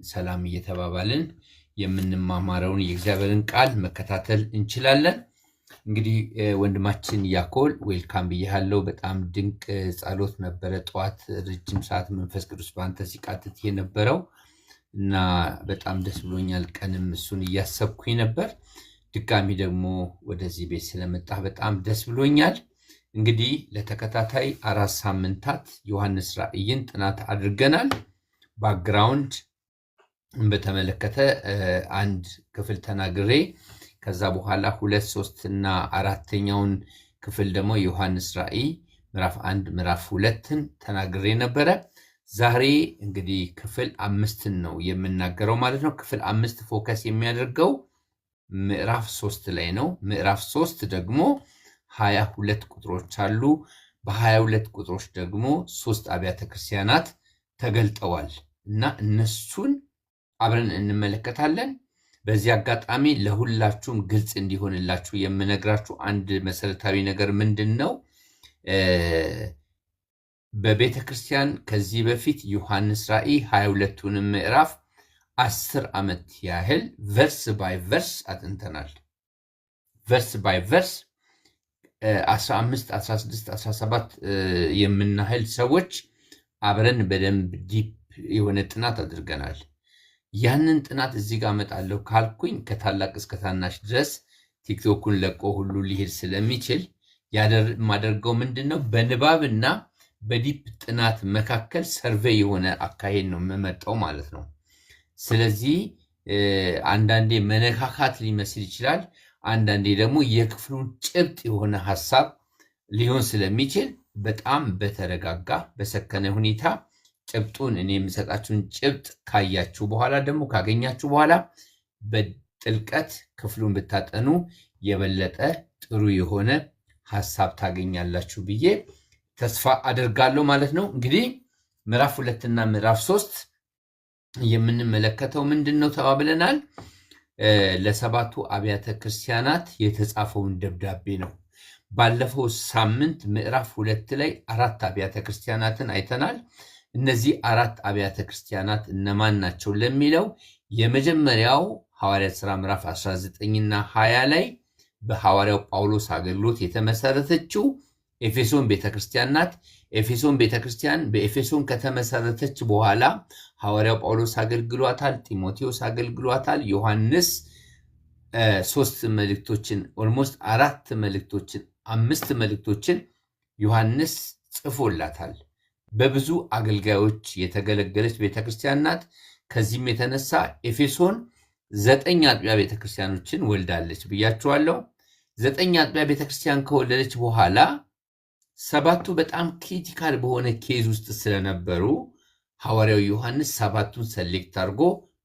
ሰላም እየተባባልን የምንማማረውን የእግዚአብሔርን ቃል መከታተል እንችላለን። እንግዲህ ወንድማችን ያኮል ዌልካም ብያለሁ። በጣም ድንቅ ጸሎት ነበረ። ጠዋት ረጅም ሰዓት መንፈስ ቅዱስ በአንተ ሲቃትት የነበረው እና በጣም ደስ ብሎኛል። ቀንም እሱን እያሰብኩኝ ነበር። ድጋሚ ደግሞ ወደዚህ ቤት ስለመጣ በጣም ደስ ብሎኛል። እንግዲህ ለተከታታይ 4 ሳምንታት ዮሐንስ ራእይን ጥናት አድርገናል። ባክግራውንድ በተመለከተ አንድ ክፍል ተናግሬ ከዛ በኋላ 2፣ 3 እና 4ኛውን ክፍል ደግሞ ዮሐንስ ራእይ ምዕራፍ 1 ምዕራፍ 2ን ተናግሬ ነበረ። ዛሬ እንግዲህ ክፍል 5ን ነው የምናገረው ማለት ነው። ክፍል 5 ፎከስ የሚያደርገው ምዕራፍ 3 ላይ ነው። ምዕራፍ 3 ደግሞ 22 ቁጥሮች አሉ። በ22 ቁጥሮች ደግሞ 3 አብያተ ክርስቲያናት ተገልጠዋል እና እነሱን አብረን እንመለከታለን። በዚህ አጋጣሚ ለሁላችሁም ግልጽ እንዲሆንላችሁ የምነግራችሁ አንድ መሰረታዊ ነገር ምንድን ነው? በቤተ ክርስቲያን ከዚህ በፊት ዮሐንስ ራእይ 22ቱን ምዕራፍ 10 ዓመት ያህል ቨርስ ባይ ቨርስ አጥንተናል። ቨርስ ባይ ቨርስ 15፣ 16፣ 17 የምናህል ሰዎች አብረን በደንብ ዲፕ የሆነ ጥናት አድርገናል። ያንን ጥናት እዚህ ጋር አመጣለሁ ካልኩኝ ከታላቅ እስከ ታናሽ ድረስ ቲክቶኩን ለቆ ሁሉ ሊሄድ ስለሚችል የማደርገው ምንድን ነው? በንባብና በዲፕ ጥናት መካከል ሰርቬይ የሆነ አካሄድ ነው የምመጣው ማለት ነው። ስለዚህ አንዳንዴ መነካካት ሊመስል ይችላል። አንዳንዴ ደግሞ የክፍሉን ጭብጥ የሆነ ሐሳብ ሊሆን ስለሚችል በጣም በተረጋጋ በሰከነ ሁኔታ ጭብጡን እኔ የምሰጣችሁን ጭብጥ ካያችሁ በኋላ ደግሞ ካገኛችሁ በኋላ በጥልቀት ክፍሉን ብታጠኑ የበለጠ ጥሩ የሆነ ሐሳብ ታገኛላችሁ ብዬ ተስፋ አደርጋለሁ ማለት ነው። እንግዲህ ምዕራፍ 2 እና ምዕራፍ 3 የምንመለከተው ምንድን ነው ተባብለናል? ለሰባቱ አብያተ ክርስቲያናት የተጻፈውን ደብዳቤ ነው። ባለፈው ሳምንት ምዕራፍ 2 ላይ 4 አብያተ ክርስቲያናትን አይተናል። እነዚህ 4 አብያተ ክርስቲያናት እነማን ናቸው ለሚለው የመጀመሪያው ሐዋርያት ሥራ ምዕራፍ 19 እና 20 ላይ በሐዋርያው ጳውሎስ አገልግሎት የተመሰረተችው ኤፌሶን ቤተክርስቲያን ናት። ኤፌሶን ቤተክርስቲያን በኤፌሶን ከተመሰረተች በኋላ ሐዋርያው ጳውሎስ አገልግሏታል፣ ጢሞቴዎስ አገልግሏታል። ዮሐንስ 3 መልእክቶችን ኦልሞስት 4 መልእክቶችን 5 መልእክቶችን ዮሐንስ ጽፎላታል። በብዙ አገልጋዮች የተገለገለች ቤተክርስቲያን ናት። ከዚህም የተነሳ ኤፌሶን 9 አጥቢያ ቤተክርስቲያኖችን ወልዳለች ብያችኋለሁ። 9 አጥቢያ ቤተክርስቲያን ከወለደች በኋላ 7ቱ በጣም ክሪቲካል በሆነ ኬዝ ውስጥ ስለነበሩ ሐዋርያው ዮሐንስ 7ቱን ሰሌክት አድርጎ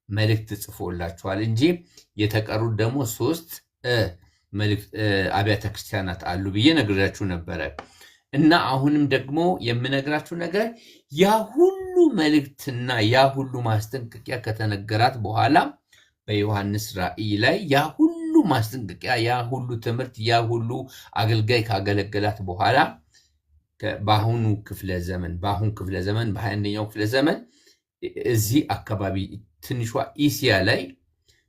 መልእክት ጽፎላቸዋል እንጂ የተቀሩት ደግሞ 3 አብያተ ክርስቲያናት አሉ ብዬ ነግራችሁ ነበረ። እና አሁንም ደግሞ የምነግራችሁ ነገር ያ ሁሉ መልእክትና ያ ሁሉ ማስጠንቀቂያ ከተነገራት በኋላ በዮሐንስ ራእይ ላይ ያ ሁሉ ማስጠንቀቂያ፣ ያ ሁሉ ትምህርት፣ ያ ሁሉ አገልጋይ ካገለገላት በኋላ በአሁኑ ክፍለ ዘመን በ21ኛው ክፍለ ዘመን እዚህ አካባቢ ትንሿ ኢሲያ ላይ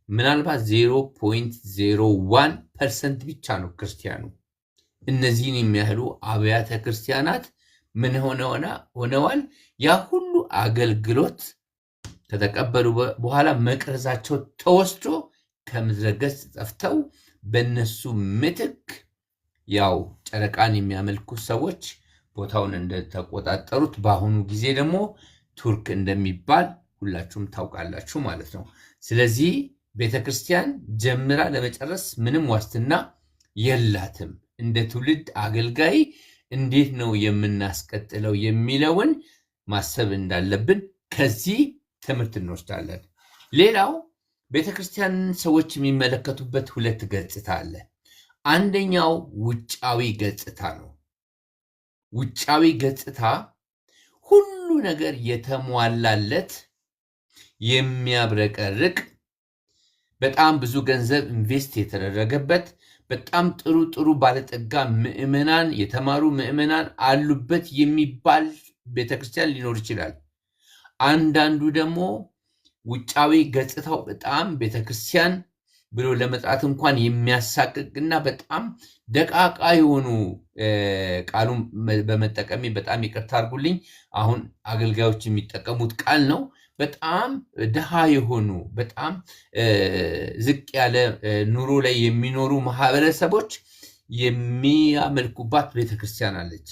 ምናልባት 0.01% ብቻ ነው ክርስቲያኑ። እነዚህን የሚያህሉ አብያተ ክርስቲያናት ምን ሆነዋል? ያ ሁሉ አገልግሎት ከተቀበሉ በኋላ መቅረዛቸው ተወስዶ ከምድረ ገጽ ጠፍተው በእነሱ ምትክ ያው ጨረቃን የሚያመልኩ ሰዎች ቦታውን እንደተቆጣጠሩት በአሁኑ ጊዜ ደግሞ ቱርክ እንደሚባል ሁላችሁም ታውቃላችሁ ማለት ነው። ስለዚህ ቤተክርስቲያን ጀምራ ለመጨረስ ምንም ዋስትና የላትም። እንደ ትውልድ አገልጋይ እንዴት ነው የምናስቀጥለው የሚለውን ማሰብ እንዳለብን ከዚህ ትምህርት እንወስዳለን። ሌላው ቤተክርስቲያንን ሰዎች የሚመለከቱበት 2 ገጽታ አለ። አንደኛው ውጫዊ ገጽታ ነው። ውጫዊ ገጽታ ሁሉ ነገር የተሟላለት የሚያብረቀርቅ በጣም ብዙ ገንዘብ ኢንቨስት የተደረገበት በጣም ጥሩ ባለጠጋ ምዕመናን የተማሩ ምዕመናን አሉበት የሚባል ቤተክርስቲያን ሊኖር ይችላል። አንዳንዱ ደግሞ ውጫዊ ገጽታው በጣም ቤተክርስቲያን ብሎ ለመጥራት እንኳን የሚያሳቅቅና በጣም ደቃቃ የሆኑ ቃሉን በመጠቀሜ በጣም ይቅርታ አድርጉልኝ። አሁን አገልጋዮች የሚጠቀሙት ቃል ነው። በጣም ድሃ የሆኑ በጣም ዝቅ ያለ ኑሮ ላይ የሚኖሩ ማህበረሰቦች የሚያመልኩባት ቤተክርስቲያን አለች።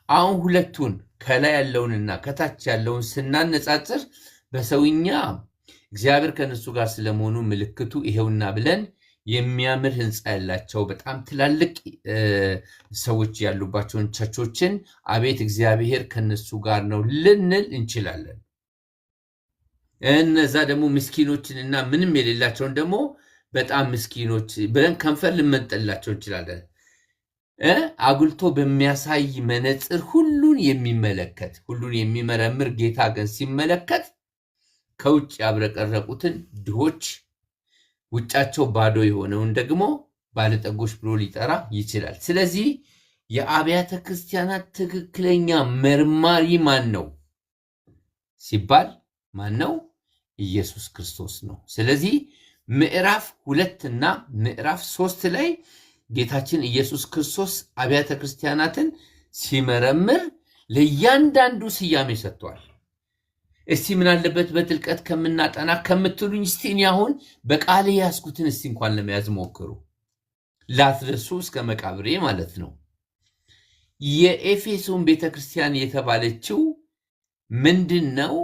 አሁን ሁለቱን ከላይ ያለውንና ከታች ያለውን ስናነጻጽር በሰውኛ እግዚአብሔር ከነሱ ጋር ስለመሆኑ ምልክቱ ይሄውና ብለን የሚያምር ህንፃ ያላቸው በጣም ትላልቅ ሰዎች ያሉባቸውን ቸርቾችን አቤት እግዚአብሔር ከነሱ ጋር ነው ልንል እንችላለን። እነዛ ደግሞ ምስኪኖችንና ምንም የሌላቸውን ደግሞ በጣም ምስኪኖች ብለን ከንፈር ልንመንጠላቸው እንችላለን። አጉልቶ በሚያሳይ መነጽር ሁሉን የሚመለከት ሁሉን የሚመረምር ጌታ ግን ሲመለከት ከውጭ ያብረቀረቁትን ድሆች ውጫቸው ባዶ የሆነውን ደግሞ ባለጠጎች ብሎ ሊጠራ ይችላል። ስለዚህ የአብያተ ክርስቲያናት ትክክለኛ መርማሪ ማን ነው ሲባል ማን ነው? ኢየሱስ ክርስቶስ ነው። ስለዚህ ምዕራፍ 2 እና ምዕራፍ 3 ላይ ጌታችን ኢየሱስ ክርስቶስ አብያተ ክርስቲያናትን ሲመረምር ለእያንዳንዱ ስያሜ ሰጥቷል። እስቲ ምን አለበት በጥልቀት ከምናጠና ከምትሉኝ እስቲ እኔ አሁን በቃል ያስኩትን እስቲ እንኳን ለመያዝ ሞክሩ። ላትደርሱ እስከ መቃብሬ ማለት ነው። የኤፌሶን ቤተክርስቲያን የተባለችው ምንድን ነው?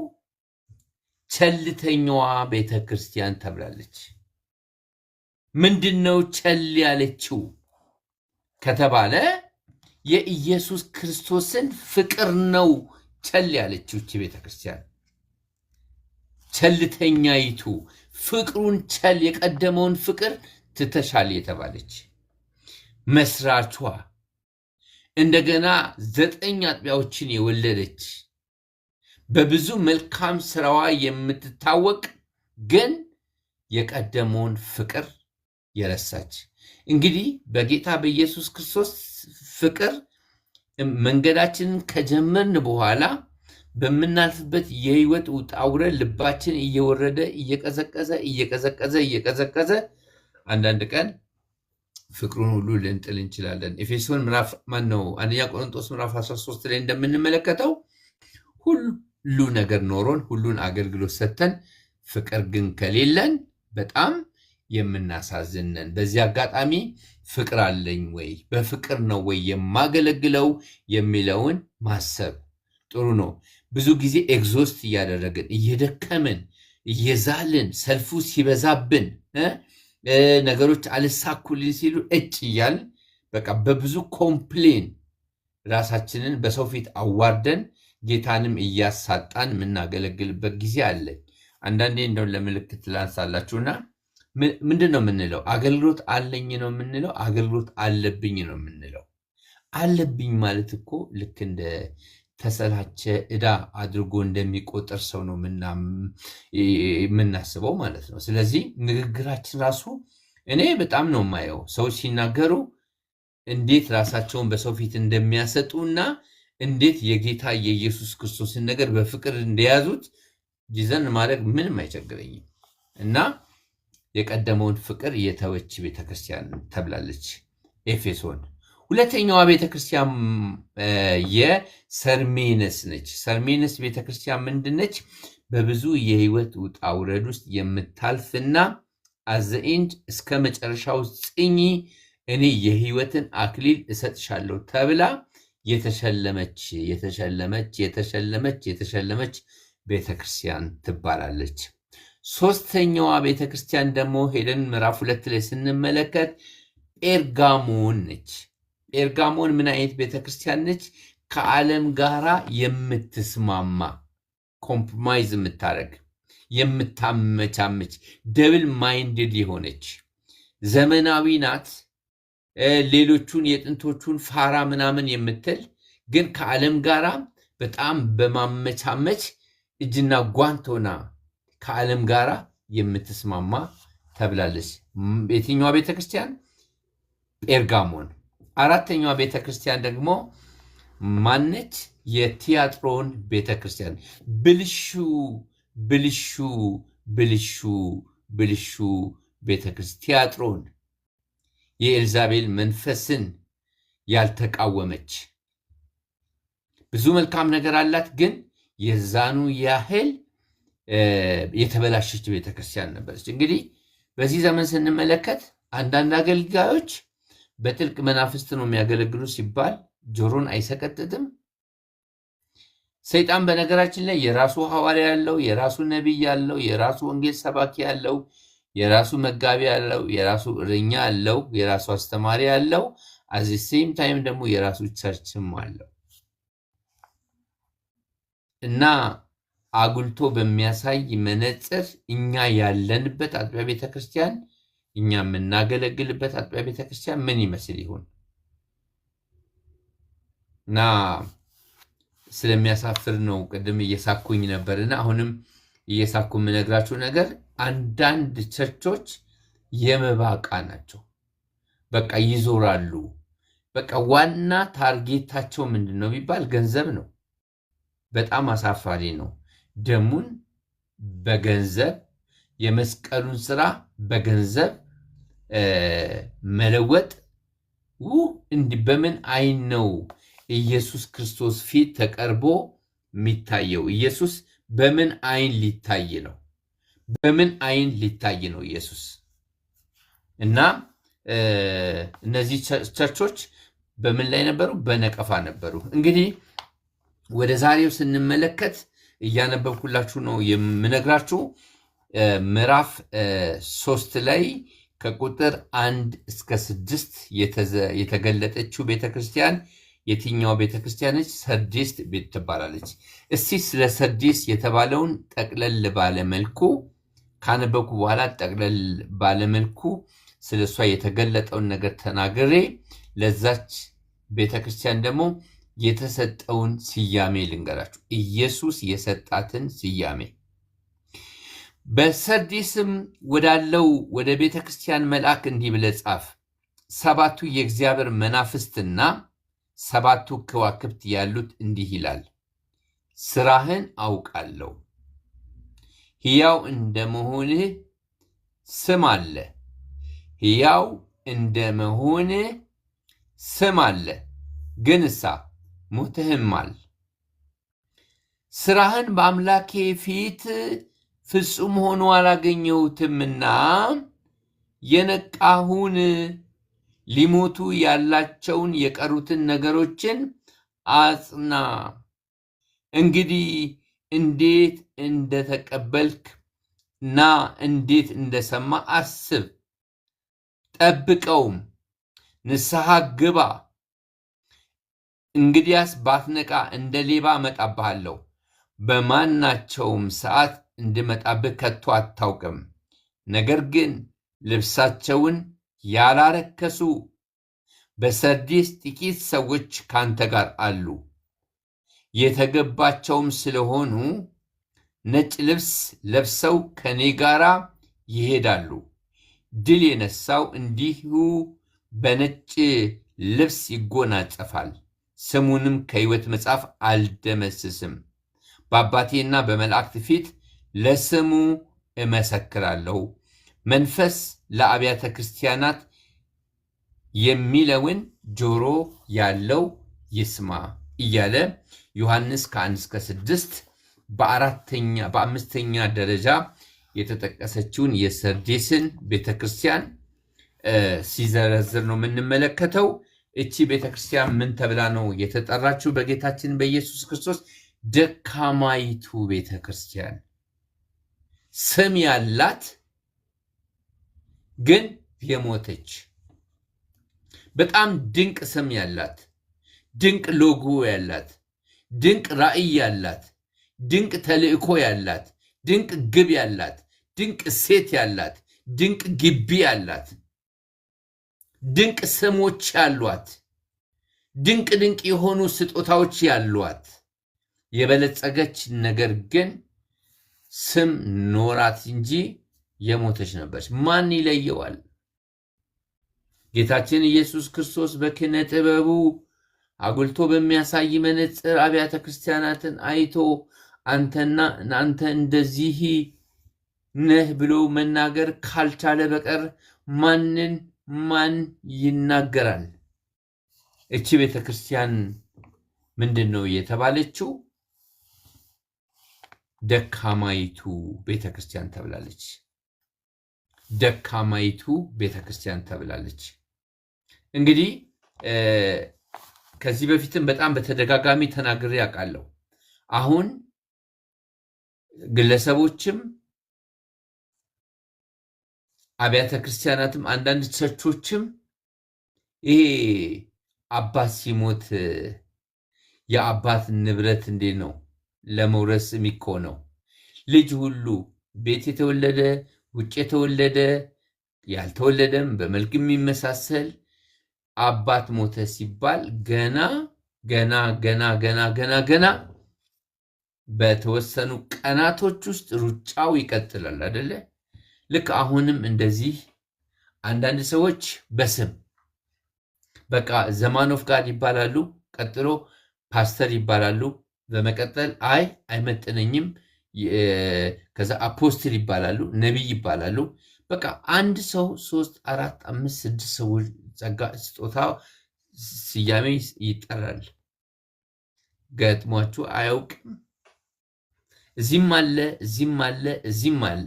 ቸልተኛዋ ቤተክርስቲያን ተብላለች። ምንድን ነው ቸል ያለችው ከተባለ የኢየሱስ ክርስቶስን ፍቅር ነው ቸል ያለችው እቺ ቤተክርስቲያን። ቸልተኛይቱ ፍቅሩን ቸል የቀደመውን ፍቅር ትተሻል የተባለች መስራቿ እንደገና 9 አጥቢያዎችን የወለደች በብዙ መልካም ስራዋ የምትታወቅ ግን የቀደመውን ፍቅር የረሳች። እንግዲህ በጌታ በኢየሱስ ክርስቶስ ፍቅር መንገዳችንን ከጀመርን በኋላ በምናልፍበት የህይወት ውጣ ውረድ ልባችን እየወረደ እየቀዘቀዘ አንዳንድ ቀን ፍቅሩን ሁሉ ልንጥል እንችላለን። ኤፌሶን አንደኛ ቆሮንቶስ ምዕራፍ 13 ላይ እንደምንመለከተው ሁሉ ነገር ኖሮን ሁሉን አገልግሎት ሰጥተን ፍቅር ግን ከሌለን በጣም የምናሳዝነን። በዚህ አጋጣሚ ፍቅር አለኝ ወይ፣ በፍቅር ነው ወይ የማገለግለው የሚለውን ማሰብ ጥሩ ነው። ብዙ ጊዜ ኤግዞስት እያደረግን እየደከምን እየዛልን ሰልፉ ሲበዛብን ነገሮች አልሳኩልን ሲሉ እያልን በቃ በብዙ ኮምፕሌን ራሳችንን በሰው ፊት አዋርደን ጌታንም እያሳጣን የምናገለግልበት ጊዜ አለ። አንዳንዴ እንደው ለምልክት ላንሳላችሁና ምንድን ነው የምንለው? አገልግሎት አለኝ ነው የምንለው? አገልግሎት አለብኝ ነው የምንለው? አለብኝ ማለት እኮ ልክ እንደ ተሰላቸ ዕዳ አድርጎ እንደሚቆጠር ሰው ነው የምናስበው ማለት ነው። ስለዚህ ንግግራችን ራሱ እኔ በጣም ነው የማየው ሰዎች ሲናገሩ እንዴት ራሳቸውን በሰው ፊት እንደሚያሰጡና እንዴት የጌታ የኢየሱስ ክርስቶስን ነገር በፍቅር እንደያዙት ጂዘን ማድረግ ምንም አይቸግረኝም። እና የቀደመውን ፍቅር የተወች ቤተክርስቲያን ተብላለች ኤፌሶን። ሁለተኛዋ ቤተክርስቲያን የሰርሜነስ ነች። ሰርሜነስ ቤተክርስቲያን ምንድነች? በብዙ የህይወት ውጣ ውረድ ውስጥ የምታልፍና አዘኤንድ እስከ መጨረሻው ጽኚ እኔ የህይወትን አክሊል እሰጥሻለሁ ተብላ የተሸለመች ቤተክርስቲያን ትባላለች። ሶስተኛዋ ቤተክርስቲያን ደግሞ ሄደን ምዕራፍ 2 ላይ ስንመለከት ጴርጋሞን ነች። ጴርጋሞን ምን አይነት ቤተክርስቲያን ነች? ከዓለም ጋራ የምትስማማ ኮምፕሮማይዝ የምታደርግ የምታመቻመች ደብል ማይንድድ የሆነች ዘመናዊ ናት። ሌሎቹን የጥንቶቹን ፋራ ምናምን የምትል ግን ከዓለም ጋራ በጣም በማመቻመች እጅና ጓንት ሆና ከዓለም ጋራ የምትስማማ ተብላለች። የትኛዋ ቤተክርስቲያን? ጴርጋሞን። አራተኛዋ ቤተክርስቲያን ደግሞ ማነች? የቲያጥሮን ቤተክርስቲያን። ብልሹ ብልሹ ቤተክርስቲያጥሮን የኤልዛቤል መንፈስን ያልተቃወመች ብዙ መልካም ነገር አላት፣ ግን የዛኑ ያህል የተበላሸች ቤተክርስቲያን ነበረች። እንግዲህ በዚህ ዘመን ስንመለከት አንዳንድ አገልጋዮች በጥልቅ መናፍስት ነው የሚያገለግሉ ሲባል ጆሮን አይሰቀጥጥም? ሰይጣን በነገራችን ላይ የራሱ ሐዋርያ ያለው፣ የራሱ ነቢይ ያለው፣ የራሱ ወንጌል ሰባኪ ያለው፣ የራሱ መጋቢ ያለው፣ የራሱ እረኛ ያለው፣ የራሱ አስተማሪ ያለው፣ አዚ ሴም ታይም ደግሞ የራሱ ቸርችም አለው እና አጉልቶ በሚያሳይ መነጽር እኛ ያለንበት አጥቢያ ቤተክርስቲያን፣ እኛ የምናገለግልበት አጥቢያ ቤተክርስቲያን ምን ይመስል ይሆን? እና ስለሚያሳፍር ነው ቅድም እየሳኩኝ ነበርና አሁንም እየሳኩ የምነግራችሁ ነገር አንዳንድ ቸርቾች የመባ ዕቃ ናቸው። በቃ ይዞራሉ። በቃ ዋና ታርጌታቸው ምንድን ነው ቢባል ገንዘብ ነው። በጣም አሳፋሪ ነው። ደሙን በገንዘብ የመስቀሉን ስራ በገንዘብ መለወጥ እንዲህ በምን አይን ነው ኢየሱስ ክርስቶስ ፊት ተቀርቦ የሚታየው? ኢየሱስ በምን አይን ሊታይ ነው? በምን አይን ሊታይ ነው ኢየሱስ? እና እነዚህ ቸርቾች በምን ላይ ነበሩ? በነቀፋ ነበሩ። እንግዲህ ወደ ዛሬው ስንመለከት እያነበብኩላችሁ ነው የምነግራችሁ። ምዕራፍ 3 ላይ ከቁጥር 1 እስከ 6 የተገለጠችው ቤተክርስቲያን የትኛው ቤተክርስቲያነች? ሰርዲስ ቤት ትባላለች። እስቲ ስለ ሰርዲስ የተባለውን ጠቅለል ባለመልኩ ካነበብኩ በኋላ ጠቅለል ባለመልኩ ስለ እሷ የተገለጠውን ነገር ተናግሬ ለዛች ቤተክርስቲያን ደግሞ የተሰጠውን ስያሜ ልንገራችሁ። ኢየሱስ የሰጣትን ስያሜ። በሰርዲስም ወዳለው ወደ ቤተክርስቲያን መልአክ እንዲህ ብለህ ጻፍ፣ 7ቱ የእግዚአብሔር መናፍስትና 7ቱ ከዋክብት ያሉት እንዲህ ይላል፣ ስራህን አውቃለሁ። ሕያው እንደመሆንህ ስም አለ። ሕያው እንደመሆንህ ስም አለ፣ ግን እሳ ሞተህማል። ስራህን በአምላኬ ፊት ፍጹም ሆኖ አላገኘሁትምና የነቃሁን ሊሞቱ ያላቸውን የቀሩትን ነገሮችን አጽና። እንግዲህ እንዴት እንደተቀበልክ እና እንዴት እንደሰማ አስብ፣ ጠብቀውም፣ ንስሐ ግባ። እንግዲያስ ባትነቃ እንደ ሌባ እመጣብሃለሁ፣ በማናቸውም ሰዓት እንድመጣብህ ከቶ አታውቅም። ነገር ግን ልብሳቸውን ያላረከሱ በሰርዲስ ጥቂት ሰዎች ካንተ ጋር አሉ። የተገባቸውም ስለሆኑ ነጭ ልብስ ለብሰው ከኔ ጋር ይሄዳሉ። ድል የነሳው እንዲሁ በነጭ ልብስ ይጎናጸፋል፣ ስሙንም ከሕይወት መጽሐፍ አልደመስስም። በአባቴና በመላእክት ፊት ለስሙ እመሰክራለሁ። መንፈስ ለአብያተ ክርስቲያናት የሚለውን ጆሮ ያለው ይስማ እያለ ዮሐንስ ከ1 እስከ 6 በአምስተኛ ደረጃ የተጠቀሰችውን የሰርዴስን ቤተክርስቲያን ሲዘረዝር ነው የምንመለከተው። እቺ ቤተክርስቲያን ምን ተብላ ነው የተጠራችው? በጌታችን በኢየሱስ ክርስቶስ ደካማይቱ ቤተክርስቲያን፣ ስም ያላት ግን የሞተች፣ በጣም ድንቅ ስም ያላት፣ ድንቅ ሎጎ ያላት፣ ድንቅ ራእይ ያላት፣ ድንቅ ተልእኮ ያላት፣ ድንቅ ግብ ያላት፣ ድንቅ ሴት ያላት፣ ድንቅ ግቢ ያላት፣ ድንቅ ስሞች ያሏት፣ ድንቅ ድንቅ የሆኑ ስጦታዎች ያሏት የበለጸገች፣ ነገር ግን ስም ኖራት እንጂ የሞተች ነበረች። ማን ይለየዋል? ጌታችን ኢየሱስ ክርስቶስ በኪነ ጥበቡ አጉልቶ በሚያሳይ መነጽር አብያተ ክርስቲያናትን አይቶ አንተ እንደዚህ ነህ ብሎ መናገር ካልቻለ በቀር ማንን ማን ይናገራል? እቺ ቤተክርስቲያን ምንድነው የተባለችው? ደካማይቱ ቤተክርስቲያን ተብላለች። ደካማይቱ ቤተክርስቲያን ተብላለች። እንግዲህ ከዚህ በፊትም በጣም በተደጋጋሚ ተናግሬ ያውቃለሁ። አሁን ግለሰቦችም አብያተ ክርስቲያናትም አንዳንድ ቸርቾችም ይሄ አባት ሲሞት የአባት ንብረት እንዴት ነው ለመውረስ የሚኮነው? ልጅ ሁሉ ቤት የተወለደ ውጭ የተወለደ ያልተወለደም በመልክ የሚመሳሰል አባት ሞተ ሲባል ገና ገና ገና ገና ገና ገና በተወሰኑ ቀናቶች ውስጥ ሩጫው ይቀጥላል አይደለ? ልክ አሁንም እንደዚህ አንዳንድ ሰዎች በስም በቃ ዘማን ኦፍ ጋድ ይባላሉ፣ ቀጥሎ ፓስተር ይባላሉ፣ በመቀጠል አይመጥነኝም፣ ከዛ አፖስትል ይባላሉ፣ ነቢይ ይባላሉ። በቃ አንድ ሰው 3 4 5 6 ሰዎች ጸጋ ስጦታ ስያሜ ይጠራል። ገጥሟችሁ አያውቅም? እዚህም አለ እዚህም አለ እዚህም አለ።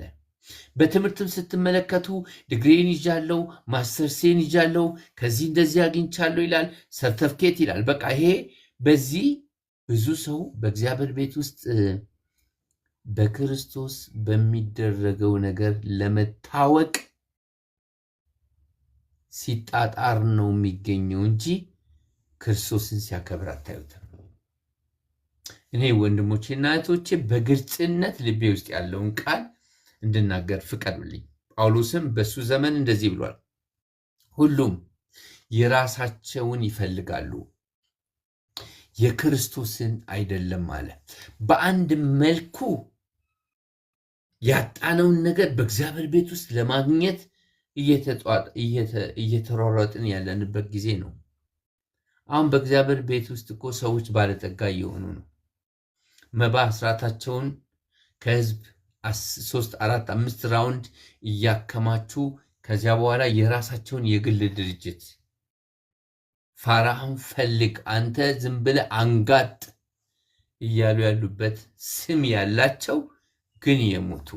በትምህርትም ስትመለከቱ ዲግሪን ይዣለው፣ ማስተርሴን ይዣለው፣ ከዚህ እንደዚህ አግኝቻለሁ ይላል፣ ሰርተፍኬት ይላል። በቃ ይሄ በዚህ ብዙ ሰው በእግዚአብሔር ቤት ውስጥ በክርስቶስ በሚደረገው ነገር ለመታወቅ ሲጣጣር ነው የሚገኘው እንጂ ክርስቶስን ሲያከብር አታዩትም። እኔ ወንድሞቼና እህቶቼ በግልጽነት ልቤ ውስጥ ያለውን ቃል እንድናገር ፍቀዱልኝ። ጳውሎስም በሱ ዘመን እንደዚህ ብሏል፣ ሁሉም የራሳቸውን ይፈልጋሉ የክርስቶስን አይደለም አለ። በአንድ መልኩ ያጣነውን ነገር በእግዚአብሔር ቤት ውስጥ ለማግኘት እየተሯሯጥን ያለንበት ጊዜ ነው። አሁን በእግዚአብሔር ቤት ውስጥ እኮ ሰዎች ባለጠጋ እየሆኑ ነው። መባ አስራታቸውን ከህዝብ 3 4 5 ራውንድ እያከማቹ ከዚያ በኋላ የራሳቸውን የግል ድርጅት ፋራህን ፈልግ አንተ ዝም ብለህ አንጋጥ እያሉ ያሉበት ስም ያላቸው ግን የሞቱ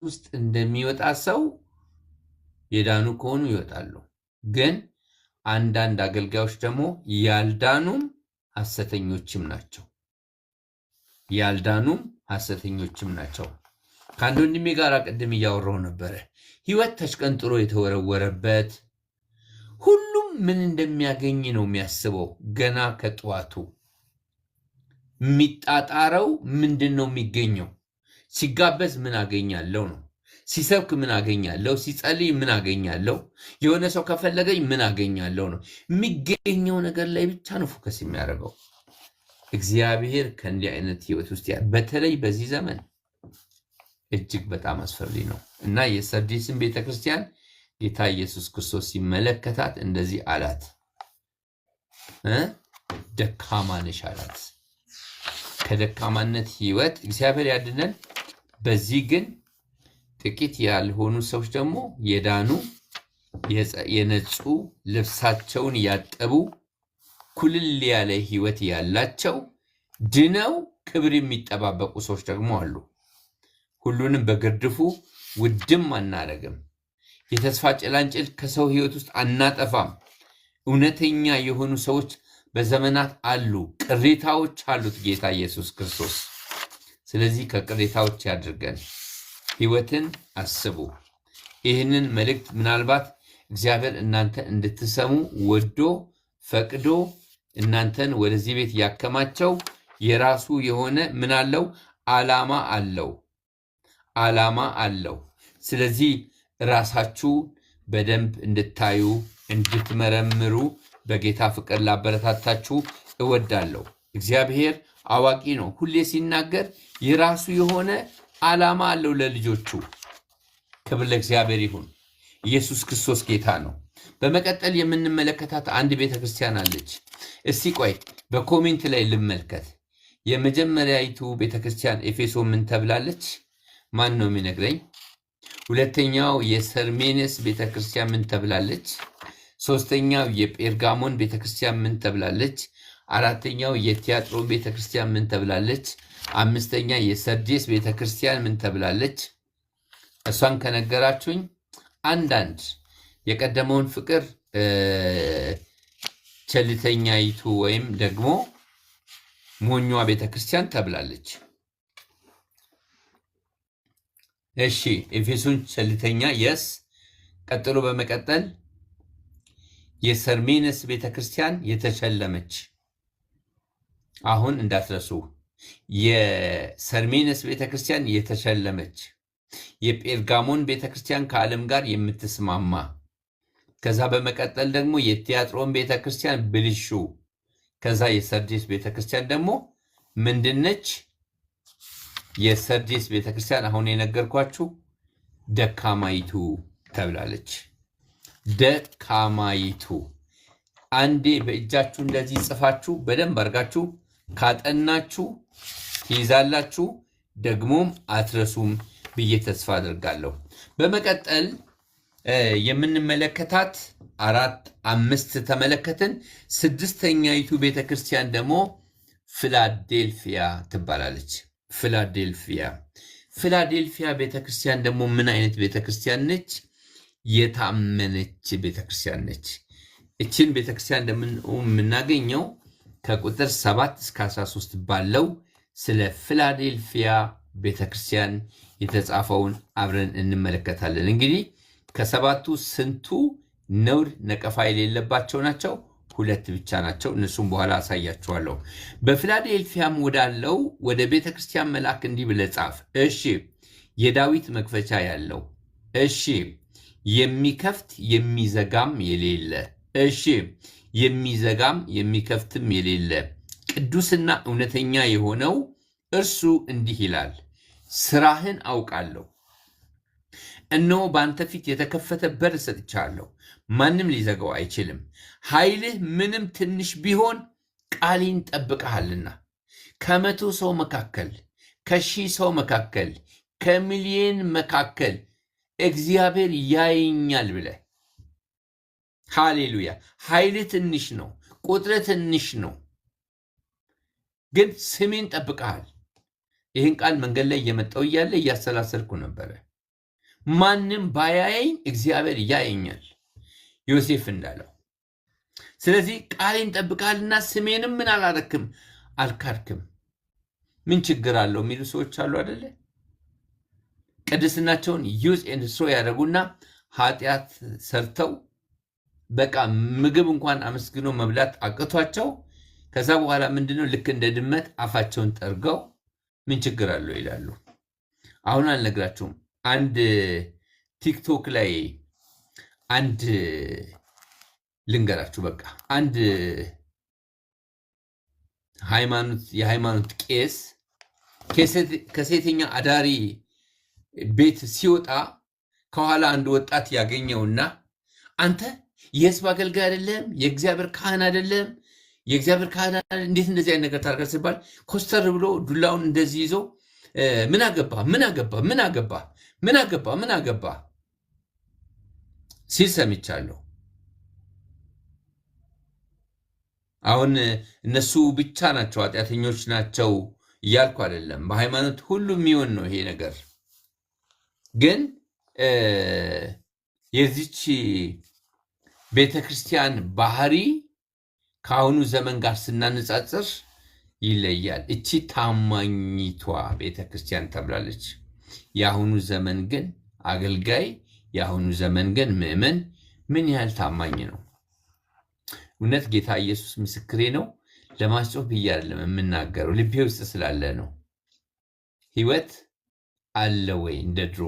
ውስጥ እንደሚወጣ ሰው የዳኑ ከሆኑ ይወጣሉ። ግን አንዳንድ አገልጋዮች ደግሞ ያልዳኑም ሐሰተኞችም ናቸው። ያልዳኑም ሐሰተኞችም ናቸው። ከአንድ ወንድሜ ጋር ቅድም እያወራሁ ነበረ። ህይወት ተሽቀንጥሮ የተወረወረበት ሁሉም ምን እንደሚያገኝ ነው የሚያስበው። ገና ከጠዋቱ የሚጣጣረው ምንድን ነው የሚገኘው? ሲጋበዝ ምን አገኛለሁ ነው። ሲሰብክ ምን አገኛለሁ? ሲጸልይ ምን አገኛለሁ? የሆነ ሰው ከፈለገኝ ምን አገኛለሁ ነው። የሚገኘው ነገር ላይ ብቻ ነው ፎከስ የሚያደርገው። እግዚአብሔር ከእንዲህ አይነት ህይወት ውስጥ በተለይ በዚህ ዘመን እጅግ በጣም አስፈሪ ነው እና የሰርዲስን ቤተክርስቲያን ጌታ ኢየሱስ ክርስቶስ ሲመለከታት እንደዚህ አላት፣ ደካማ ነሽ አላት። ከደካማነት ህይወት እግዚአብሔር ያድነን። በዚህ ግን ጥቂት ያልሆኑ ሰዎች ደግሞ የዳኑ የነጹ ልብሳቸውን ያጠቡ ኩልል ያለ ህይወት ያላቸው ድነው ክብር የሚጠባበቁ ሰዎች ደግሞ አሉ። ሁሉንም በግርድፉ ውድም አናረግም። የተስፋ ጭላንጭል ከሰው ህይወት ውስጥ አናጠፋም። እውነተኛ የሆኑ ሰዎች በዘመናት አሉ፣ ቅሬታዎች አሉት ጌታ ኢየሱስ ክርስቶስ። ስለዚህ ከቅሬታዎች ያድርገን። ህይወትን አስቡ። ይህንን መልእክት ምናልባት እግዚአብሔር እናንተ እንድትሰሙ ወዶ ፈቅዶ እናንተን ወደዚህ ቤት ያከማቸው የራሱ የሆነ ምን አለው? ዓላማ አለው። ዓላማ አለው። ስለዚህ ራሳችሁ በደንብ እንድታዩ እንድትመረምሩ በጌታ ፍቅር ላበረታታችሁ እወዳለሁ። እግዚአብሔር አዋቂ ነው። ሁሌ ሲናገር የራሱ የሆነ ዓላማ አለው ለልጆቹ። ክብር ለእግዚአብሔር ይሁን። ኢየሱስ ክርስቶስ ጌታ ነው። በመቀጠል የምንመለከታት አንድ ቤተክርስቲያን አለች። እስቲ ቆይ በኮሜንት ላይ ልመልከት። የመጀመሪያይቱ ቤተክርስቲያን ኤፌሶን ምን ተብላለች? ማን ነው የሚነግረኝ? ሁለተኛው የሰርሜኔስ ቤተክርስቲያን ምን ተብላለች? ሶስተኛው የጴርጋሞን ቤተክርስቲያን ምን ተብላለች? አራተኛው የቲያጥሮን ቤተክርስቲያን ምን ተብላለች? አምስተኛ የሰርዴስ ቤተክርስቲያን ምን ተብላለች? እሷን ከነገራችሁኝ አንዳንድ የቀደመውን ፍቅር ቸልተኛይቱ ወይም ደግሞ ሞኟ ቤተክርስቲያን ተብላለች። እሺ ኤፌሶን ቸልተኛ የስ። ቀጥሎ በመቀጠል የሰርሜነስ ቤተክርስቲያን የተሸለመች። አሁን እንዳትረሱ፣ የሰርሜነስ ቤተክርስቲያን የተሸለመች፣ የጴርጋሞን ቤተክርስቲያን ከዓለም ጋር የምትስማማ፣ ከዛ በመቀጠል ደግሞ የቲያጥሮን ቤተክርስቲያን ብልሹ፣ ከዛ የሰርዴስ ቤተክርስቲያን ደግሞ ምንድነች? የሰርዴስ ቤተክርስቲያን አሁን የነገርኳችሁ ደካማይቱ ተብላለች። ደካማይቱ። አንዴ በእጃችሁ እንደዚህ ጽፋችሁ በደንብ አድርጋችሁ ካጠናችሁ ትይዛላችሁ፣ ደግሞም አትረሱም ብዬ ተስፋ አድርጋለሁ። በመቀጠል የምንመለከታት 4፣ 5 ተመለከትን። 6ኛይቱ ቤተክርስቲያን ደግሞ ፊላዴልፊያ ትባላለች። ፊላዴልፊያ ቤተክርስቲያን ደግሞ ምን አይነት ቤተክርስቲያን ነች? የታመነች ቤተክርስቲያን ነች። እችን ቤተክርስቲያን እንደምናገኘው ከቁጥር 7 እስከ 13 ባለው ስለ ፊላዴልፊያ ቤተክርስቲያን የተጻፈውን አብረን እንመለከታለን። እንግዲህ ከሰባቱ ስንቱ ነውር ነቀፋ የሌለባቸው ናቸው? 2 ብቻ ናቸው። እነሱም በኋላ አሳያችኋለሁ። በፊላዴልፊያም ወዳለው ወደ ቤተክርስቲያን መልአክ እንዲህ ብለህ ጻፍ። እሺ፣ የዳዊት መክፈቻ ያለው፣ እሺ፣ የሚከፍት የሚዘጋም የሌለ፣ እሺ፣ የሚዘጋም የሚከፍትም የሌለ ቅዱስና እውነተኛ የሆነው እርሱ እንዲህ ይላል፣ ስራህን አውቃለሁ። እነሆ በአንተ ፊት የተከፈተ በር ሰጥቻለሁ፣ ማንም ሊዘጋው አይችልም። ኃይልህ ምንም ትንሽ ቢሆን ቃሌን ጠብቀሃልና 100 ሰው መካከል፣ 1000 ሰው መካከል፣ ከሚሊዮን መካከል እግዚአብሔር ያየኛል ብለህ። ሃሌሉያ። ኃይልህ ትንሽ ነው፣ ቁጥርህ ትንሽ ነው፣ ግን ስሜን ጠብቀሃል። ይህን ቃል መንገድ ላይ እየመጣው እያለ እያሰላሰልኩ ነበረ። ማንም ባያየኝ እግዚአብሔር ያየኛል፣ ዮሴፍ እንዳለው። ስለዚህ ቃሌን ጠብቃልና ስሜንም ምን አላረክም? አልካድክም። ምን ችግር አለው የሚሉ ሰዎች አሉ አደለ? ቅድስናቸውን ዩዝ ኤንድ ስሮ ያደረጉና ኃጢአት ሰርተው በቃ ምግብ እንኳን አመስግኖ መብላት አቅቷቸው ከዛ በኋላ ምንድነው ልክ እንደ ድመት አፋቸውን ጠርገው ምን ችግር አለው ይላሉ። አሁን አልነግራችሁም። አንድ ቲክቶክ ላይ አንድ ልንገራችሁ። በቃ አንድ የሃይማኖት ቄስ ከሴተኛ አዳሪ ቤት ሲወጣ ከኋላ አንድ ወጣት ያገኘውና አንተ የህዝብ አገልጋይ አይደለም? የእግዚአብሔር ካህን አይደለም? የእግዚአብሔር ካህን እንዴት እንደዚህ አይነት ነገር ታደርጋለህ ሲባል ኮስተር ብሎ ዱላውን እንደዚህ ይዞ ምን አገባ ሲል ሰምቻለሁ። አሁን እነሱ ብቻ ናቸው ኃጢአተኞች ናቸው እያልኩ አይደለም። በሃይማኖት ሁሉም የሚሆን ነው ይሄ ነገር። ግን የዚች ቤተክርስቲያን ባህሪ ከአሁኑ ዘመን ጋር ስናነጻጽር ይለያል። እቺ ታማኝቷ ቤተክርስቲያን ተብላለች። የአሁኑ ዘመን ግን አገልጋይ፣ የአሁኑ ዘመን ግን ምዕመን ምን ያህል ታማኝ ነው? እውነት ጌታ ኢየሱስ ምስክሬ ነው። ለማስጮህ ብዬ አይደለም የምናገረው፣ ልቤ ውስጥ ስላለ ነው። ህይወት አለ ወይ? እንደ ድሮ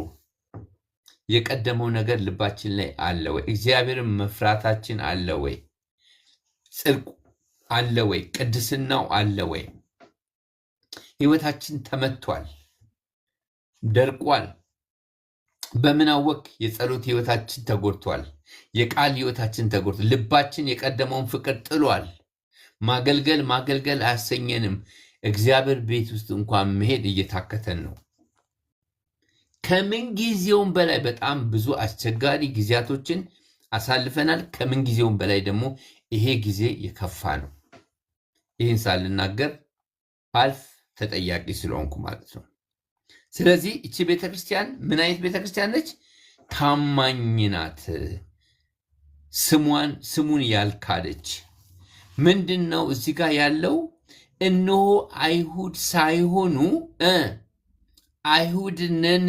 የቀደመው ነገር ልባችን ላይ አለ ወይ? እግዚአብሔርን መፍራታችን አለ ወይ? ጽድቁ አለ ወይ? ቅድስናው አለ ወይ? ህይወታችን ተመቷል፣ ደርቋል። በምን አወቅ? የጸሎት ህይወታችን ተጎድቷል። የቃል ህይወታችን ተጎድቷል። ልባችን የቀደመውን ፍቅር ጥሏል። ማገልገል ማገልገል አያሰኘንም። እግዚአብሔር ቤት ውስጥ እንኳን መሄድ እየታከተን ነው። ከምን ጊዜውም በላይ በጣም ብዙ አስቸጋሪ ጊዜያቶችን አሳልፈናል። ከምን ጊዜውም በላይ ደግሞ ይሄ ጊዜ የከፋ ነው። ይህን ሳልናገር አልፍ ተጠያቂ ስለሆንኩ ማለት ነው። ስለዚህ እቺ ቤተክርስቲያን ምን አይነት ቤተክርስቲያን ነች? ታማኝ ናት። ስሙን ያልካደች። ምንድን ነው እዚህ ጋር ያለው? እነሆ አይሁድ ሳይሆኑ አይሁድ ነን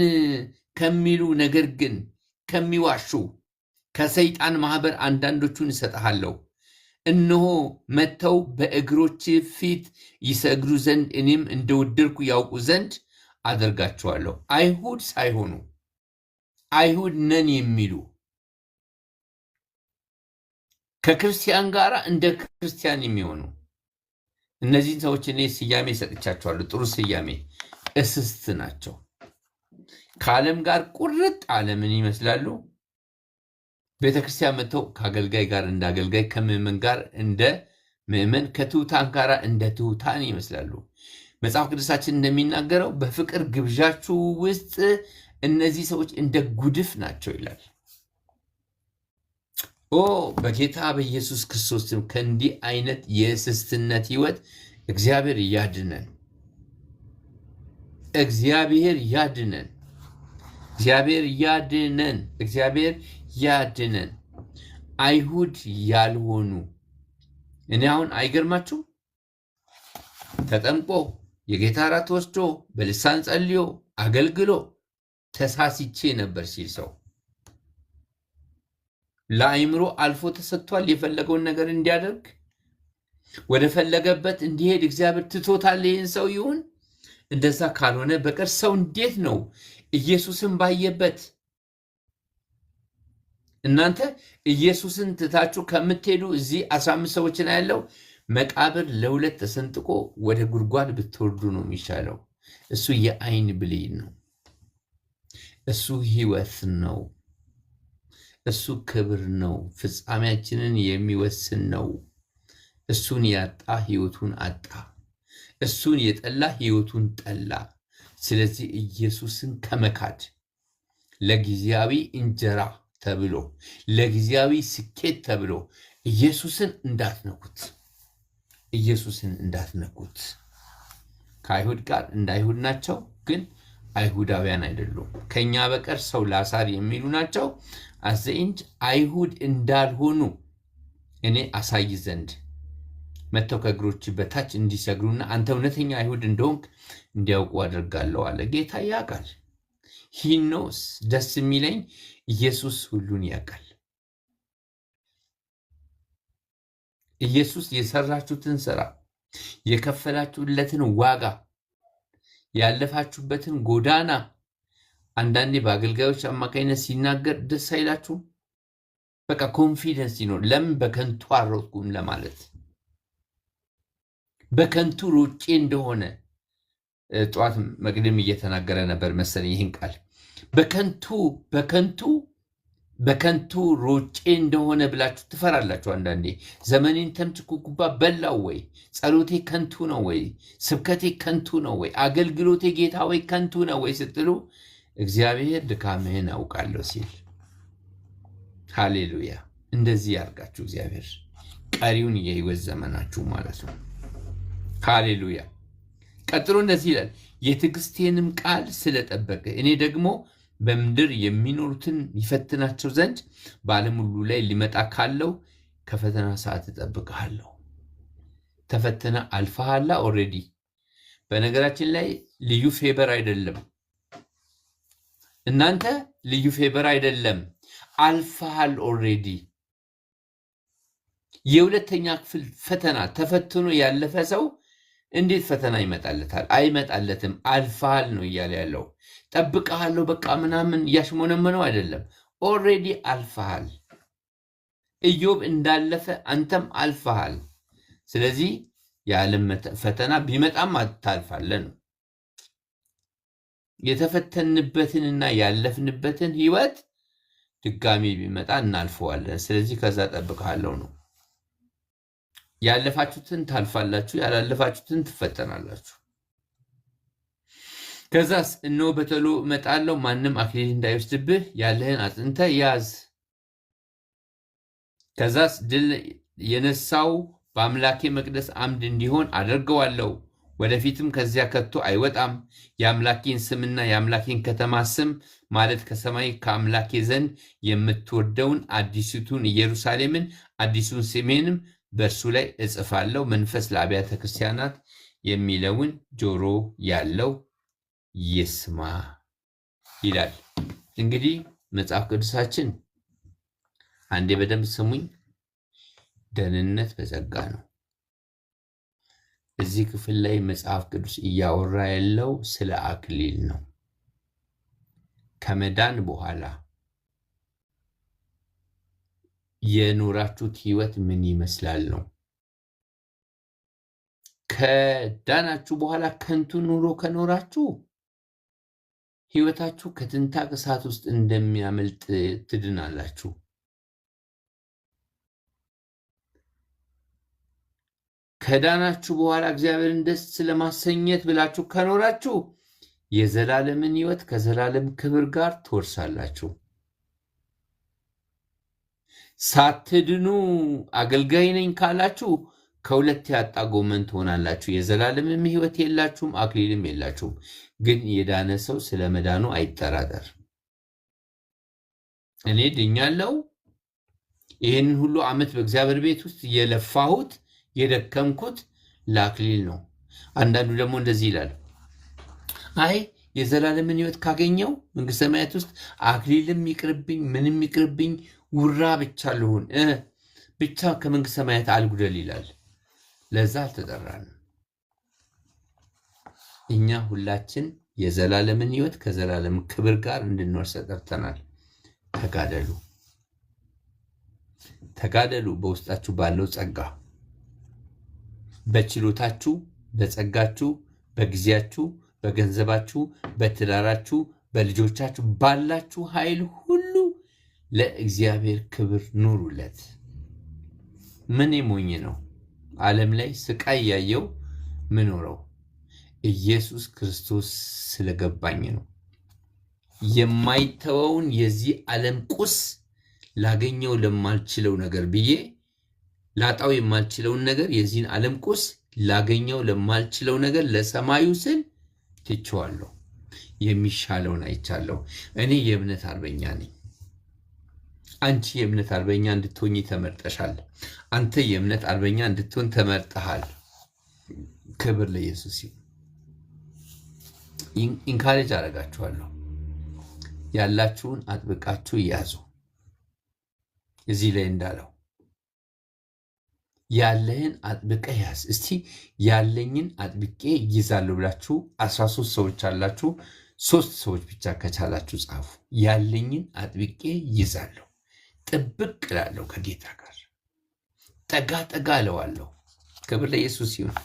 ከሚሉ ነገር ግን ከሚዋሹ ከሰይጣን ማህበር አንዳንዶቹን እሰጥሃለሁ። እነሆ መጥተው በእግሮች ፊት ይሰግዱ ዘንድ እኔም እንደወደድኩ ያውቁ ዘንድ አደርጋቸዋለሁ። አይሁድ ሳይሆኑ አይሁድ ነን የሚሉ ከክርስቲያን ጋር እንደ ክርስቲያን የሚሆኑ እነዚህን ሰዎች እኔ ስያሜ ሰጥቻቸዋለሁ። ጥሩ ስያሜ፣ እስስት ናቸው። ከዓለም ጋር ቁርጥ ዓለምን ይመስላሉ። ቤተክርስቲያን መጥተው ከአገልጋይ ጋር እንደ አገልጋይ፣ ከምዕመን ጋር እንደ ምዕመን፣ ከትሑታን ጋር እንደ ትሑታን ይመስላሉ። መጽሐፍ ቅዱሳችን እንደሚናገረው በፍቅር ግብዣችሁ ውስጥ እነዚህ ሰዎች እንደ ጉድፍ ናቸው ይላል። በጌታ በኢየሱስ ክርስቶስም ከእንዲህ አይነት የእስስትነት ህይወት እግዚአብሔር ያድነን። እግዚአብሔር ያድነን። እግዚአብሔር ያድነን። እግዚአብሔር ያድነን። አይሁድ ያልሆኑ እኔ አሁን አይገርማችሁም? ተጠምቆ የጌታ እራት ወስዶ በልሳን ጸልዮ አገልግሎ ተሳስቼ ነበር ሲል ሰው ለአይምሮ አልፎ ተሰጥቷል። የፈለገውን ነገር እንዲያደርግ ወደ ፈለገበት እንዲሄድ እግዚአብሔር ትቶታል። ይህን ሰው ይሁን እንደዛ ካልሆነ በቀር ሰው እንዴት ነው ኢየሱስን ባየበት? እናንተ ኢየሱስን ትታችሁ ከምትሄዱ እዚህ 15 ሰዎችን ያለው መቃብር ለሁለት ተሰንጥቆ ወደ ጉድጓድ ብትወርዱ ነው የሚሻለው። እሱ የአይን ብሌን ነው። እሱ ህይወት ነው። እሱ ክብር ነው። ፍጻሜያችንን የሚወስን ነው። እሱን ያጣ ህይወቱን አጣ። እሱን የጠላ ህይወቱን ጠላ። ስለዚህ ኢየሱስን ከመካድ ለጊዜያዊ እንጀራ ተብሎ ለጊዜያዊ ስኬት ተብሎ ኢየሱስን እንዳትነኩት። ኢየሱስን እንዳትነኩት። ከአይሁድ ጋር እንዳይሁድ ናቸው፣ ግን አይሁዳውያን አይደሉም። ከኛ በቀር ሰው ላሳር የሚሉ ናቸው። አዘኢንድ አይሁድ እንዳልሆኑ እኔ አሳይ ዘንድ መጥተው ከእግሮች በታች እንዲሰግሩና አንተ እውነተኛ አይሁድ እንደሆንክ እንዲያውቁ አድርጋለሁ አለ። ጌታ ያውቃል። ሂኖስ ደስ የሚለኝ ኢየሱስ ሁሉን ያውቃል። ኢየሱስ የሰራችሁትን ስራ፣ የከፈላችሁለትን ዋጋ፣ ያለፋችሁበትን ጎዳና አንዳንዴ በአገልጋዮች አማካኝነት ሲናገር ደስ አይላችሁም? በቃ ኮንፊደንስ ይኖር። ለምን በከንቱ አልሮጥኩም ለማለት በከንቱ ሮጬ እንደሆነ ጠዋት መቅድም እየተናገረ ነበር መሰለኝ ይህን ቃል። በከንቱ ሮጬ እንደሆነ ብላችሁ ትፈራላችሁ። አንዳንዴ ዘመኔን ተምች ኩኩባ በላው ወይ? ጸሎቴ ከንቱ ነው ወይ? ስብከቴ ከንቱ ነው ወይ? አገልግሎቴ ጌታ ወይ ከንቱ ነው ወይ ስትሉ እግዚአብሔር ድካምህን አውቃለሁ ሲል፣ ሃሌሉያ። እንደዚህ ያርጋችሁ እግዚአብሔር ቀሪውን የህይወት ዘመናችሁ ማለት ነው። ሃሌሉያ። ቀጥሎ እንደዚህ ይላል፣ የትዕግስቴንም ቃል ስለጠበቀ እኔ ደግሞ በምድር የሚኖሩትን ይፈትናቸው ዘንድ በዓለም ሁሉ ላይ ሊመጣ ካለው ከፈተና ሰዓት እጠብቅሃለሁ። ተፈተነ አልፈሃላ ኦልሬዲ። በነገራችን ላይ ልዩ ፌበር አይደለም እናንተ፣ ልዩ ፌበር አይደለም፣ አልፈሃል ኦልሬዲ። የሁለተኛ ክፍል ፈተና ተፈትኖ ያለፈ ሰው እንዴት ፈተና ይመጣለታል? አይመጣለትም። አልፈሃል ነው እያለ ያለው። ጠብቀሃለሁ በቃ ምናምን እያሽሞነመነው አይደለም። ኦልሬዲ አልፈሃል። ኢዮብ እንዳለፈ አንተም አልፈሃል። ስለዚህ የዓለም ፈተና ቢመጣም ታልፋለህ ነው። የተፈተንበትንና ያለፍንበትን ህይወት ድጋሚ ቢመጣ እናልፈዋለን። ስለዚህ ከዛ ጠብቀሃለሁ ነው። ያለፋችሁትን ታልፋላችሁ፣ ያላለፋችሁትን ትፈተናላችሁ። ከዛስ እነሆ በቶሎ እመጣለሁ፣ ማንም አክሊል እንዳይወስድብህ ያለህን አጽንተህ ያዝ። ከዛስ ድል የነሳው በአምላኬ መቅደስ አምድ እንዲሆን አደርገዋለሁ፣ ወደፊትም ከዚያ ከቶ አይወጣም። የአምላኬን ስምና የአምላኬን ከተማ ስም ማለት ከሰማይ ከአምላኬ ዘንድ የምትወርደውን አዲሲቱን ኢየሩሳሌምን አዲሱን ስሜንም በእርሱ ላይ እጽፋለሁ። መንፈስ ለአብያተ ክርስቲያናት የሚለውን ጆሮ ያለው ይስማ ይላል። እንግዲህ መጽሐፍ ቅዱሳችን አንዴ በደንብ ስሙኝ፣ ደህንነት በጸጋ ነው። እዚህ ክፍል ላይ መጽሐፍ ቅዱስ እያወራ ያለው ስለ አክሊል ነው። ከመዳን በኋላ የኖራችሁት ህይወት ምን ይመስላል ነው። ከዳናችሁ በኋላ ከንቱ ኑሮ ከኖራችሁ ህይወታችሁ ከትንታግ እሳት ውስጥ እንደሚያመልጥ ትድናላችሁ። ከዳናችሁ በኋላ እግዚአብሔርን ደስ ለማሰኘት ብላችሁ ከኖራችሁ የዘላለምን ህይወት ከዘላለም ክብር ጋር ትወርሳላችሁ። ሳትድኑ አገልጋይ ነኝ ካላችሁ ከሁለት ያጣ ጎመን ትሆናላችሁ። የዘላለምም ህይወት የላችሁም፣ አክሊልም የላችሁም። ግን የዳነ ሰው ስለ መዳኑ አይጠራጠር። እኔ ድኛለሁ፣ ይህንን ሁሉ ዓመት በእግዚአብሔር ቤት ውስጥ የለፋሁት የደከምኩት ለአክሊል ነው። አንዳንዱ ደግሞ እንደዚህ ይላል፣ አይ የዘላለምን ህይወት ካገኘው መንግስተ ሰማያት ውስጥ አክሊልም ይቅርብኝ፣ ምንም ይቅርብኝ፣ ውራ ብቻ ልሁን፣ ብቻ ከመንግስተ ሰማያት አልጉደል ይላል። ለዛ አልተጠራንም። እኛ ሁላችን የዘላለምን ህይወት ከዘላለም ክብር ጋር እንድንወርስ ተጠርተናል። ተጋደሉ፣ ተጋደሉ በውስጣችሁ ባለው ጸጋ፣ በችሎታችሁ፣ በጸጋችሁ፣ በጊዜያችሁ፣ በገንዘባችሁ፣ በትዳራችሁ፣ በልጆቻችሁ ባላችሁ ኃይል ሁሉ ለእግዚአብሔር ክብር ኑሩለት። ምን ሞኝ ነው ዓለም ላይ ስቃይ ያየው ምኖረው ኢየሱስ ክርስቶስ ስለገባኝ ነው። የማይተወውን የዚህ ዓለም ቁስ ላገኘው ለማልችለው ነገር ብዬ ላጣው የማልችለውን ነገር የዚህን ዓለም ቁስ ላገኘው ለማልችለው ነገር ለሰማዩ ስል ትቼዋለሁ። የሚሻለውን አይቻለሁ። እኔ የእምነት አርበኛ ነኝ። አንቺ የእምነት አርበኛ እንድትሆኝ ተመርጠሻል። አንተ የእምነት አርበኛ እንድትሆን ተመርጠሃል። ክብር ለኢየሱስ ይሁን። ኢንካሬጅ አደርጋችኋለሁ። ያላችሁን አጥብቃችሁ ያዙ። እዚህ ላይ እንዳለው ያለህን አጥብቀህ ያዝ። እስቲ ያለኝን አጥብቄ ይዛለሁ ብላችሁ 13 ሰዎች አላችሁ። 3 ሰዎች ብቻ ከቻላችሁ ጻፉ። ያለኝን አጥብቄ ይዛለሁ፣ ጥብቅ እላለሁ፣ ከጌታ ጋር ጠጋ ጠጋ እለዋለሁ። ክብር ለኢየሱስ ይሁን።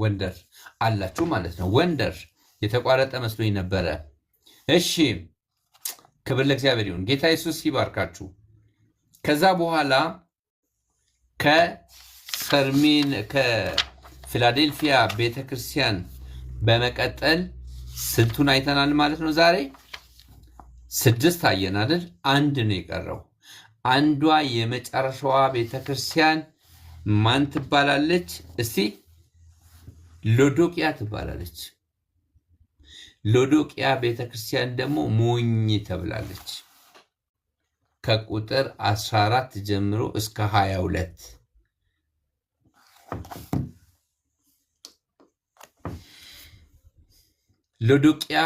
ወንደር አላችሁ ማለት ነው። ወንደር የተቋረጠ መስሎኝ ነበረ። እሺ፣ ክብር ለእግዚአብሔር ይሁን። ጌታ ኢየሱስ ይባርካችሁ። ከዛ በኋላ ከፊላዴልፊያ ቤተክርስቲያን በመቀጠል ስንቱን አይተናል ማለት ነው? ዛሬ 6 አየን አይደል? አንድ ነው የቀረው። አንዷ የመጨረሻዋ ቤተክርስቲያን ማን ትባላለች? እስቲ ሎዶቅያ ትባላለች። ሎዶቅያ ቤተክርስቲያን ደግሞ ሞኝ ተብላለች። ከቁጥር 14 ጀምሮ እስከ 22 ሎዶቅያ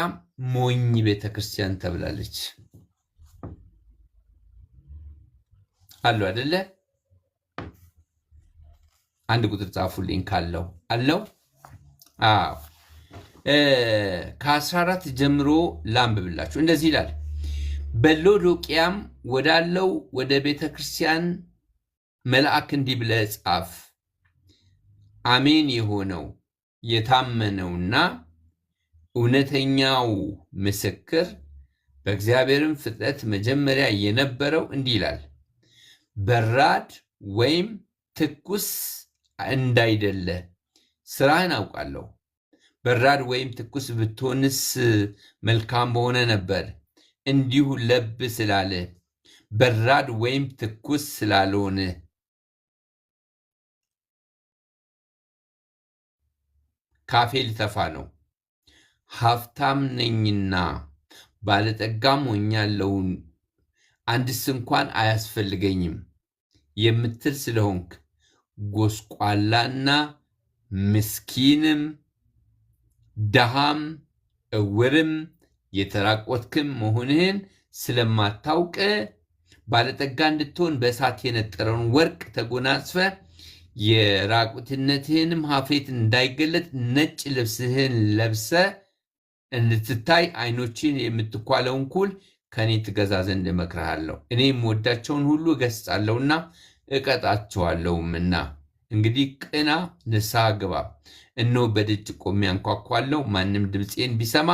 ሞኝ ቤተክርስቲያን ተብላለች። አሉ አይደለ? አንድ ቁጥር ጻፉልኝ ካለው አለው። አዎ ከ14 ጀምሮ ላንብብላችሁ። እንደዚህ ይላል። በሎዶቅያም ወዳለው ወደ ቤተክርስቲያን መልአክ እንዲህ ብለህ ጻፍ። አሜን የሆነው የታመነውና እውነተኛው ምስክር በእግዚአብሔርም ፍጥረት መጀመሪያ የነበረው እንዲህ ይላል፣ በራድ ወይም ትኩስ እንዳይደለ ስራህን አውቃለሁ። በራድ ወይም ትኩስ ብትሆንስ መልካም በሆነ ነበር። እንዲሁ ለብ ስላለ በራድ ወይም ትኩስ ስላልሆነ ካፌ ልተፋ ነው። ሀብታም ነኝና ባለጠጋም ሆኛለሁ፣ አንድስ እንኳን አያስፈልገኝም የምትል ስለሆንክ ጎስቋላና ምስኪንም ደሃም እውርም የተራቆትክም መሆንህን ስለማታውቅ ባለጠጋ እንድትሆን በእሳት የነጠረውን ወርቅ ተጎናጽፈ የራቁትነትህንም ሀፍረት እንዳይገለጥ ነጭ ልብስህን ለብሰ እንድትታይ ዓይኖችን የምትኳለውን ኩል ከኔ ትገዛ ዘንድ እመክርሃለሁ። እኔ የምወዳቸውን ሁሉ እገሥጻለሁና እቀጣቸዋለሁምና። እንግዲህ ቅና፣ ንስሐ ግባ። እነሆ በደጅ ቆሜ አንኳኳለሁ። ማንም ድምፄን ቢሰማ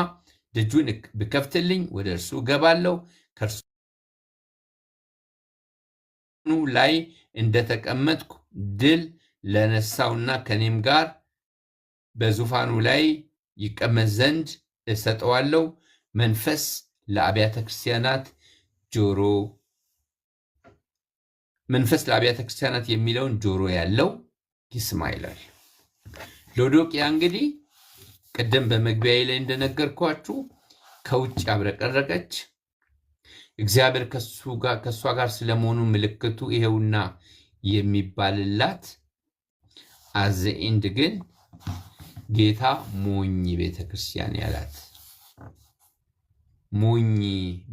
ደጁን ብከፍትልኝ ወደ እርሱ እገባለሁ፣ ከእርሱ ላይ እንደተቀመጥኩ ድል ለነሳውና ከኔም ጋር በዙፋኑ ላይ ይቀመጥ ዘንድ እሰጠዋለሁ። መንፈስ ለአብያተ ክርስቲያናት የሚለውን ጆሮ ያለው ይስማ ይላል። ሎዶቅያ እንግዲህ ቅድም በመግቢያ ላይ እንደነገርኳችሁ ከውጭ ያብረቀረቀች፣ እግዚአብሔር ከእሷ ጋር ስለመሆኑ ምልክቱ ይሄውና የሚባልላት፣ አዘኢንድ ግን ጌታ ሞኝ ቤተክርስቲያን ያላት፣ ሞኝ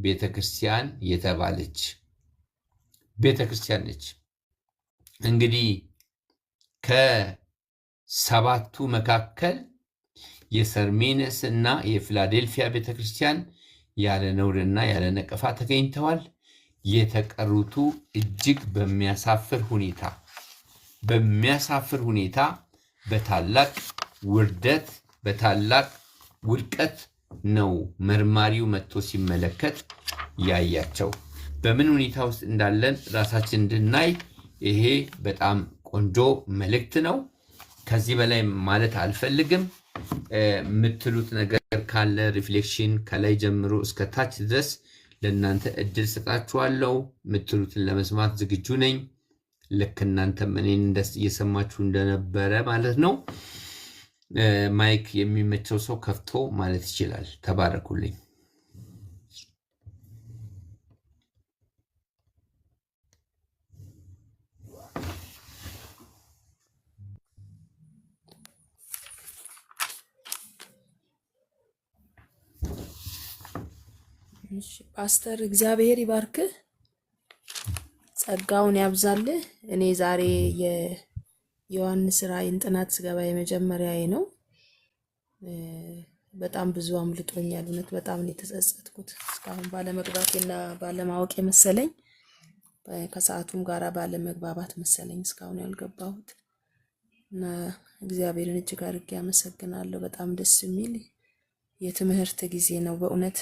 ቤተክርስቲያን የተባለች ቤተክርስቲያን ነች። እንግዲህ ከሰባቱ መካከል የሰርሜነስ እና የፊላዴልፊያ ቤተክርስቲያን ያለ ነውርና ያለ ነቀፋ ተገኝተዋል። የተቀሩቱ እጅግ በሚያሳፍር ሁኔታ በታላቅ ውርደት በታላቅ ውድቀት ነው መርማሪው መጥቶ ሲመለከት ያያቸው። በምን ሁኔታ ውስጥ እንዳለን ራሳችን እንድናይ ይሄ በጣም ቆንጆ መልእክት ነው። ከዚህ በላይ ማለት አልፈልግም። የምትሉት ነገር ካለ ሪፍሌክሽን ከላይ ጀምሮ እስከ ታች ድረስ ለእናንተ እድል ሰጣችኋለሁ። የምትሉትን ለመስማት ዝግጁ ነኝ። ልክ እናንተም እኔን እየሰማችሁ እንደነበረ ማለት ነው። ማይክ የሚመቸው ሰው ከፍቶ ማለት ይችላል። ተባረኩልኝ። ፓስተር እግዚአብሔር ይባርክህ፣ ጸጋውን ያብዛልህ። እኔ ዛሬ የዮሐንስ ራእይን ጥናት ስገባ የመጀመሪያዬ ነው። በጣም ብዙ አምልጦኛል። እውነት በጣም ነው የተጸጸትኩት። እስካሁን ባለመግባቴና ባለማወቅ መሰለኝ፣ ከሰዓቱም ጋራ ባለመግባባት መሰለኝ እስካሁን ያልገባሁት እና እግዚአብሔርን እጅግ አድርጌ አመሰግናለሁ። በጣም ደስ የሚል የትምህርት ጊዜ ነው በእውነት